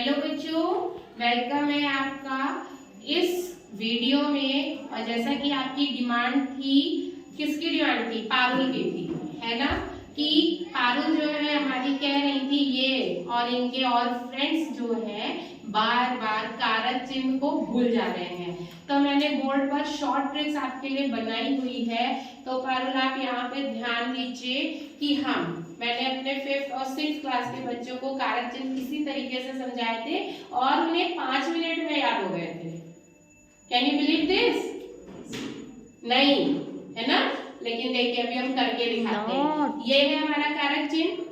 Hello बच्चों, welcome है आपका इस वीडियो में। और जैसा कि आपकी डिमांड थी, किसकी डिमांड थी? पारुल की थी, है ना? कि पारुल जो है हमारी कह रही थी ये और इनके और फ्रेंड्स जो है बार बार कारक चिन्ह को भूल जा रहे हैं। तो मैंने बोर्ड पर शॉर्ट ट्रिक्स आपके लिए बनाई हुई है। तो पारुल आप यहाँ पे ध्यान दीजिए कि मैंने अपने 5th और 6th क्लास के बच्चों को कारक चिन्ह इसी तरीके से समझाए थे और उन्हें 5 मिनट में याद हो गए थे। Can you believe this? नहीं, है ना? लेकिन देखिए अभी हम करके दिखाते हैं। ये है हमारा कारक चिन्ह,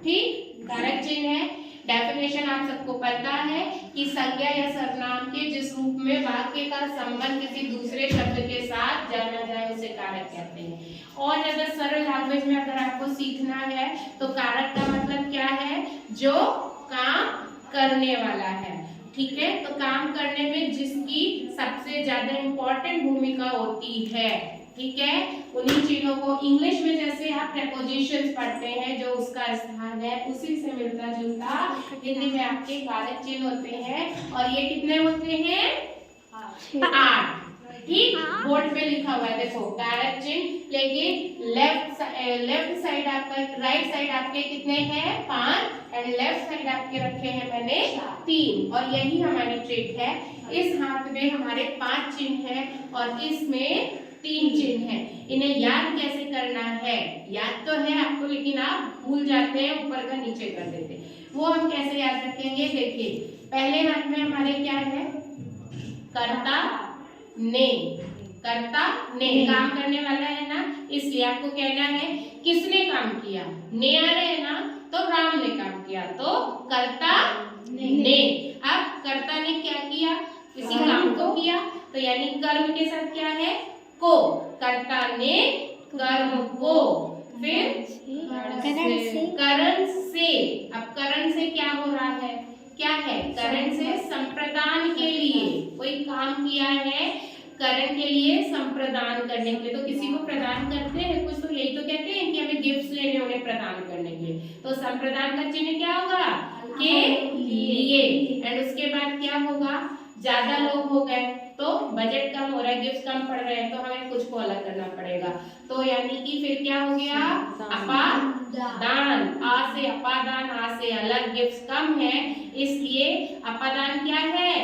ठीक? कारक चिन्ह है। डेफिनेशन आप सबको पता है कि संज्ञा या सर्वनाम के जिस रूप में वाक्य का संबंध किसी दूसरे शब्द के साथ जाना जाए उसे कारक कहते हैं। और ज्यादा सरल लैंग्वेज में अगर आपको सीखना है तो कारक का मतलब क्या है? जो काम करने वाला है, ठीक है? तो काम करने में जिसकी सबसे ज्यादा इंपॉर्टेंट भूमिका होती है, ठीक है? उन्हीं चीजों को इंग्लिश में जैसे आप प्रेपोजिशंस पढ़ते हैं जो उसका स्थान है, उसी से मिलता जुलता हिंदी में आपके कारक चिन्ह होते हैं। और ये कितने होते हैं? 8, ठीक? बोर्ड पे लिखा हुआ है, देखो कारक चिन्ह। लेकिन लेफ्ट साइड आपका, राइट साइड आपके कितने हैं? 5 एंड लेफ्ट साइड आपके रखे हैं मैंने 3। और यही हमारी ट्रिक है। इस हाथ में हमारे 5 चिन्ह हैं और इसमें 3 चिन्ह हैं। इन्हें याद कैसे करना है? याद तो है आपको, लेकिन आप भूल जाते हैं, ऊपर का नीचे कर देते हैं। वो हम कैसे याद रखेंगे? देखिए पहले हाथ में हमारे क्या है? कर्ता ने। कर्ता ने काम करने वाला है ना, इसलिए आपको कहना है किसने काम किया? ने आ रहे हैं ना, तो राम ने काम किया, तो कर्ता ने। अब कर्ता ने क्या किया? किसी काम को किया, तो यानी कर्म के साथ क्या है? को। कर्ता ने कर्म को। फिर करण से। अब करण से क्या हो रहा है? क्या है? करण से संप्रदान के लिए कोई काम किया है, करण के लिए संप्रदान करने के लिए। तो किसी को प्रदान करते हैं कुछ, तो यही तो कहते हैं कि हमें गिफ्ट्स लेने, उन्हें प्रदान करने के लिए। तो संप्रदान का चिन्ह क्या होगा? के लिए। एंड उसके बाद क्या होगा? ज्यादा लोग हो गए तो बजट कम हो रहा है, गिफ्ट कम पड़ रहे हैं, तो हमें कुछ को अलग करना पड़ेगा। तो यानी कि फिर क्या हो गया? अपादान। आ से अपादान, आ से अलग, गिफ्ट कम है इसलिए अपादान क्या है?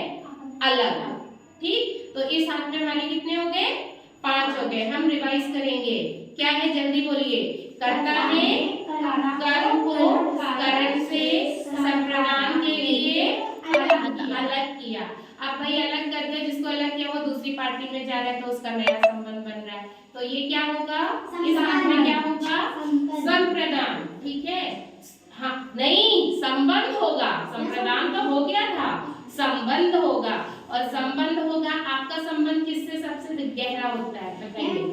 अलग, ठीक? तो इस हाथ में हमारे कितने हो गए? 5 हो गए। हम रिवाइज करेंगे। क्या है? जल्दी बोलिए। कर्ता ने कर्म को करण से संप्रदान के लिए अलग किया। अब भाई अलग कर दिया, जिसको अलग किया वो दूसरी पार्टी में जा रहा है तो उसका नया संबंध बन रहा है। तो ये क्या होगा? इस हाथ में क्या होगा? संप्रदान, ठीक है? हाँ नहीं, संबंध होगा। संप्रदान तो हो गया था, संबंध होगा। और संबंध होगा, आपका संबंध किससे सबसे गहरा होता है? बताइए।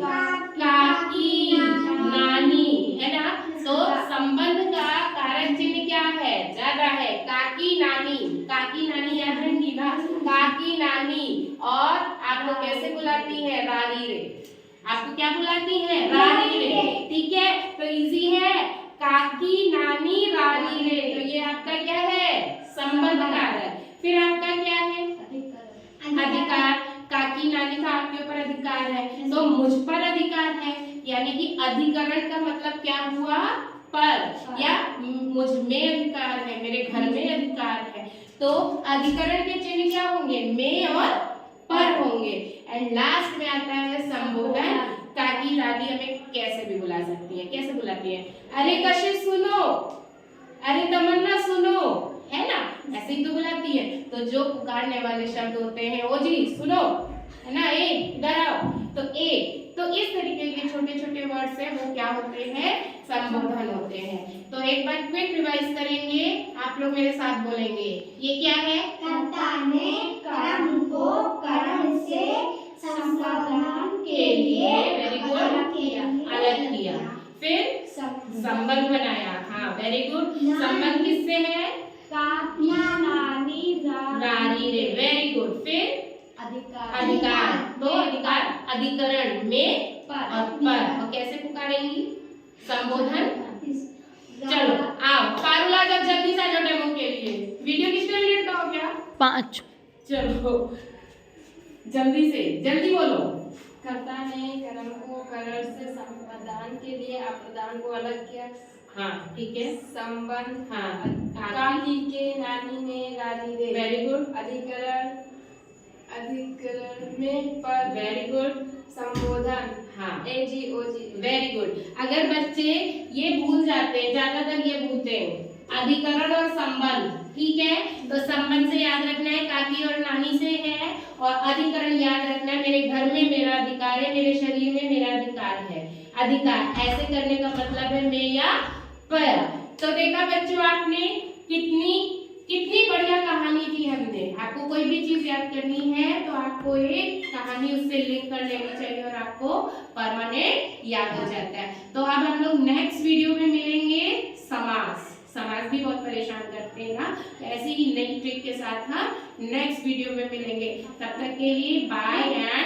काकी नानी, है ना? तो संबंध का कारक चिन्ह क्या है? ज्यादा है। काकी नानी। काकी नानी याद रहेंगी ना? काकी नानी। और आप लोग कैसे बुलाती है? रारी रे। आपको क्या बुलाती है? रारी रे, ठीक है? तो इजी है। काकी नानी रारी रे, तो ये आपका क्या है? संबंध कारक। फिर आपका क्या है? अधिकार। काकी नानी का आपके ऊपर अधिकार है, तो मुझ पर अधिकार है, यानी कि अधिकरण का मतलब क्या हुआ? पर, या मुझ में अधिकार है, मेरे घर में अधिकार है। तो अधिकरण के चिन्ह क्या होंगे? में और पर होंगे। एंड लास्ट में आता है संबोधन। काकी दादी हमें कैसे भी बुला सकती है। कैसे बुलाती है? अरे कशिश सुनो, अरे तमन्ना सुनो, है ना? ऐसे ही तो बुलाती है। तो जो पुकारने वाले शब्द होते हैं, ओ जी सुनो, है ना? ए इधर आओ, तो ए। तो इस तरीके के छोटे छोटे वर्ड्स हैं, वो क्या होते हैं? संबोधन होते हैं। तो एक बार क्विक रिवाइज करेंगे, आप लोग मेरे साथ बोलेंगे। ये क्या है? कर्ता ने कर्म को करण से संप्रदान के लिए वेरी गुड, अलग किया। फिर संबंध बनाया। हाँ वेरी गुड। संबंध किससे है? काकी नानी रारी रे, वेरी गुड। फिर अधिकार। तो अधिकार अधिकरण में और पर। और कैसे पुकारेंगी? संबोधन। चलो आओ पारुल, आ जाओ जल्दी से, आ जाओ डेमो के लिए। वीडियो कितने मिनट का हो गया? 5। चलो जल्दी से जल्दी बोलो। कर्ता ने कर्म को करण से संपादन के लिए अप्रदान को अलग किया। हाँ ठीक है। संबंध हाँ काकी के नानी ने राजी रे। Very good. अधिकरण में पर। Very good. संबोधन हाँ AGOG। Very good. अगर बच्चे ये भूल जाते हैं, ज्यादातर ये भूलते हैं, अधिकरण और संबंध, ठीक है, तो संबंध से याद रखना है काकी और नानी से है, और अधिकरण याद रखना है मेरे घर में मेरा अधिकार है, मेरे शरीर में मेरा अधिकार है। अधिकार ऐसे करने का मतलब है मैं या पर। तो देखा बच्चों आपने कितनी बढ़िया कहानी थी हमने। आपको कोई भी चीज याद करनी है तो आपको एक कहानी उससे लिंक कर लेनी चाहिए और आपको परमानेंट याद हो जाता है। तो अब हम लोग नेक्स्ट वीडियो में मिलेंगे। समास भी बहुत परेशान करते हैं ना, ऐसी ही नई ट्रिक के साथ हम नेक्स्ट वीडियो में मिलेंगे। तब तक के लिए बाय एंड